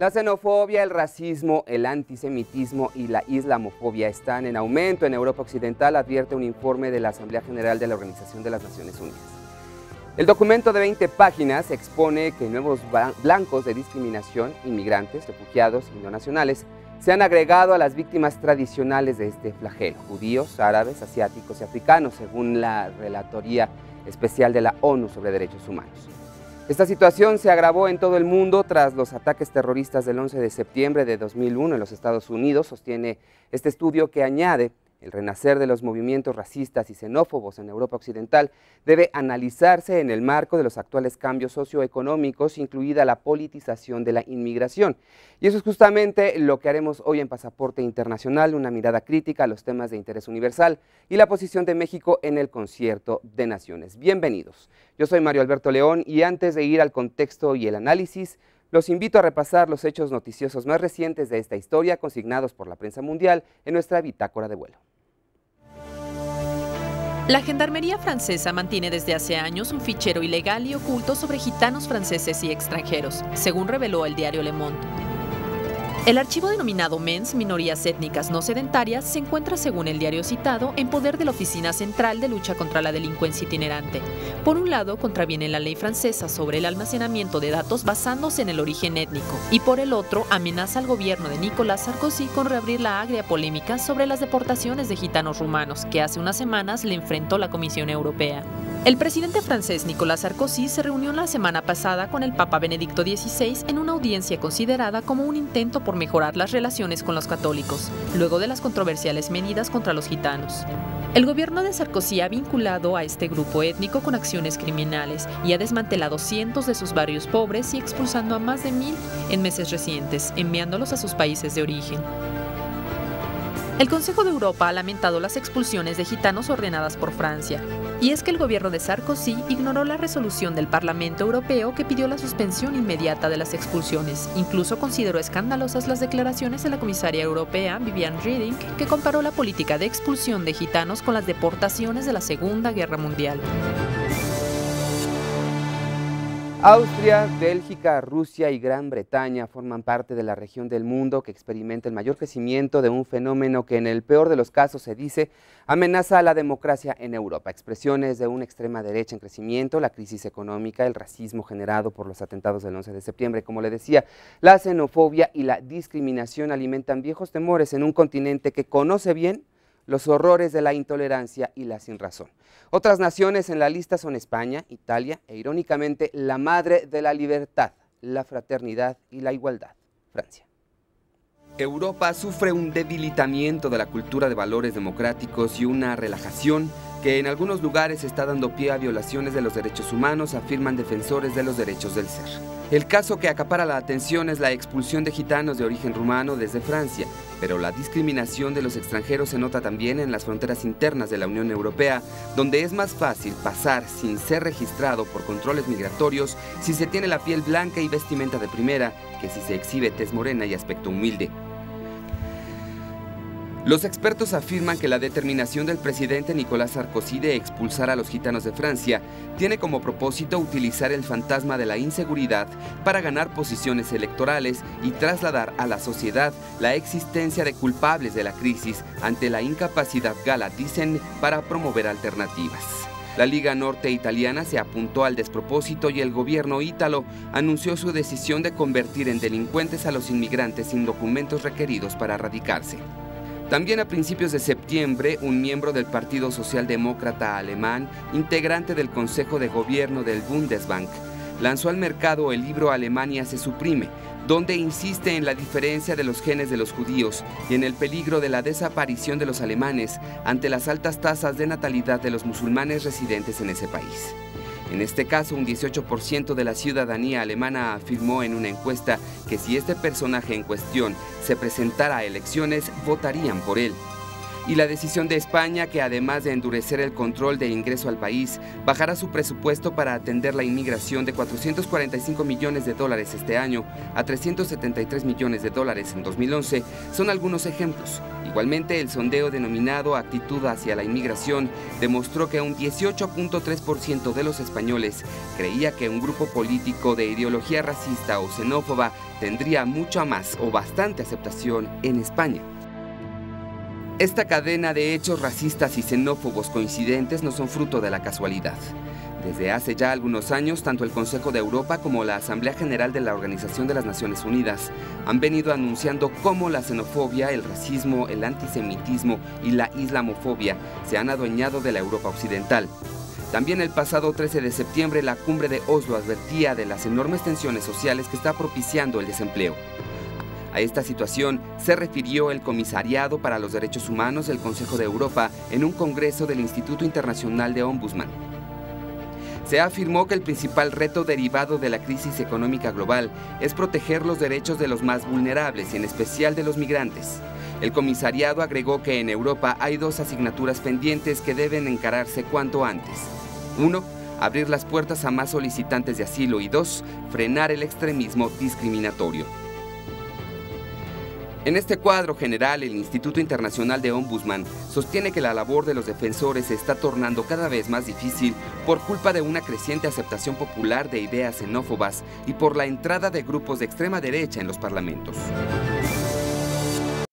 La xenofobia, el racismo, el antisemitismo y la islamofobia están en aumento en Europa Occidental, advierte un informe de la Asamblea General de la Organización de las Naciones Unidas. El documento de 20 páginas expone que nuevos blancos de discriminación, inmigrantes, refugiados y no nacionales, se han agregado a las víctimas tradicionales de este flagelo: judíos, árabes, asiáticos y africanos, según la Relatoría Especial de la ONU sobre Derechos Humanos. Esta situación se agravó en todo el mundo tras los ataques terroristas del 11 de septiembre de 2001 en los Estados Unidos, sostiene este estudio, que añade: el renacer de los movimientos racistas y xenófobos en Europa Occidental debe analizarse en el marco de los actuales cambios socioeconómicos, incluida la politización de la inmigración. Y eso es justamente lo que haremos hoy en Pasaporte Internacional, una mirada crítica a los temas de interés universal y la posición de México en el Concierto de Naciones. Bienvenidos. Yo soy Mario Alberto León y antes de ir al contexto y el análisis, los invito a repasar los hechos noticiosos más recientes de esta historia, consignados por la prensa mundial en nuestra bitácora de vuelo. La Gendarmería francesa mantiene desde hace años un fichero ilegal y oculto sobre gitanos franceses y extranjeros, según reveló el diario Le Monde. El archivo denominado MENS, Minorías Étnicas No Sedentarias, se encuentra, según el diario citado, en poder de la Oficina Central de Lucha contra la Delincuencia Itinerante. Por un lado, contraviene la ley francesa sobre el almacenamiento de datos basándose en el origen étnico, y por el otro, amenaza al gobierno de Nicolas Sarkozy con reabrir la agria polémica sobre las deportaciones de gitanos rumanos, que hace unas semanas le enfrentó la Comisión Europea. El presidente francés Nicolas Sarkozy se reunió la semana pasada con el Papa Benedicto XVI en una audiencia considerada como un intento por mejorar las relaciones con los católicos, luego de las controversiales medidas contra los gitanos. El gobierno de Sarkozy ha vinculado a este grupo étnico con acciones criminales y ha desmantelado cientos de sus barrios pobres y expulsando a más de 1000 en meses recientes, enviándolos a sus países de origen. El Consejo de Europa ha lamentado las expulsiones de gitanos ordenadas por Francia. Y es que el gobierno de Sarkozy ignoró la resolución del Parlamento Europeo que pidió la suspensión inmediata de las expulsiones. Incluso consideró escandalosas las declaraciones de la comisaria europea Viviane Reding, que comparó la política de expulsión de gitanos con las deportaciones de la Segunda Guerra Mundial. Austria, Bélgica, Rusia y Gran Bretaña forman parte de la región del mundo que experimenta el mayor crecimiento de un fenómeno que en el peor de los casos, se dice, amenaza a la democracia en Europa. Expresiones de una extrema derecha en crecimiento, la crisis económica, el racismo generado por los atentados del 11 de septiembre, como le decía, la xenofobia y la discriminación alimentan viejos temores en un continente que conoce bien los horrores de la intolerancia y la sinrazón. Otras naciones en la lista son España, Italia e, irónicamente, la madre de la libertad, la fraternidad y la igualdad, Francia. Europa sufre un debilitamiento de la cultura de valores democráticos y una relajación que en algunos lugares está dando pie a violaciones de los derechos humanos, afirman defensores de los derechos del ser. El caso que acapara la atención es la expulsión de gitanos de origen rumano desde Francia, pero la discriminación de los extranjeros se nota también en las fronteras internas de la Unión Europea, donde es más fácil pasar sin ser registrado por controles migratorios si se tiene la piel blanca y vestimenta de primera, que si se exhibe tez morena y aspecto humilde. Los expertos afirman que la determinación del presidente Nicolas Sarkozy de expulsar a los gitanos de Francia tiene como propósito utilizar el fantasma de la inseguridad para ganar posiciones electorales y trasladar a la sociedad la existencia de culpables de la crisis ante la incapacidad gala, dicen, para promover alternativas. La Liga Norte italiana se apuntó al despropósito y el gobierno ítalo anunció su decisión de convertir en delincuentes a los inmigrantes sin documentos requeridos para radicarse. También a principios de septiembre, un miembro del Partido Socialdemócrata alemán, integrante del Consejo de Gobierno del Bundesbank, lanzó al mercado el libro Alemania se suprime, donde insiste en la diferencia de los genes de los judíos y en el peligro de la desaparición de los alemanes ante las altas tasas de natalidad de los musulmanes residentes en ese país. En este caso, un 18% de la ciudadanía alemana afirmó en una encuesta que si este personaje en cuestión se presentara a elecciones, votarían por él. Y la decisión de España, que además de endurecer el control de ingreso al país, bajará su presupuesto para atender la inmigración de 445 millones de dólares este año a 373 millones de dólares en 2011, son algunos ejemplos. Igualmente, el sondeo denominado Actitud hacia la inmigración demostró que un 18.3% de los españoles creía que un grupo político de ideología racista o xenófoba tendría mucha más o bastante aceptación en España. Esta cadena de hechos racistas y xenófobos coincidentes no son fruto de la casualidad. Desde hace ya algunos años, tanto el Consejo de Europa como la Asamblea General de la Organización de las Naciones Unidas han venido anunciando cómo la xenofobia, el racismo, el antisemitismo y la islamofobia se han adueñado de la Europa occidental. También el pasado 13 de septiembre, la cumbre de Oslo advertía de las enormes tensiones sociales que está propiciando el desempleo. A esta situación se refirió el Comisariado para los Derechos Humanos del Consejo de Europa en un congreso del Instituto Internacional de Ombudsman. Se afirmó que el principal reto derivado de la crisis económica global es proteger los derechos de los más vulnerables y en especial de los migrantes. El comisariado agregó que en Europa hay dos asignaturas pendientes que deben encararse cuanto antes. 1. Abrir las puertas a más solicitantes de asilo y 2. Frenar el extremismo discriminatorio. En este cuadro general, el Instituto Internacional de Ombudsman sostiene que la labor de los defensores se está tornando cada vez más difícil por culpa de una creciente aceptación popular de ideas xenófobas y por la entrada de grupos de extrema derecha en los parlamentos.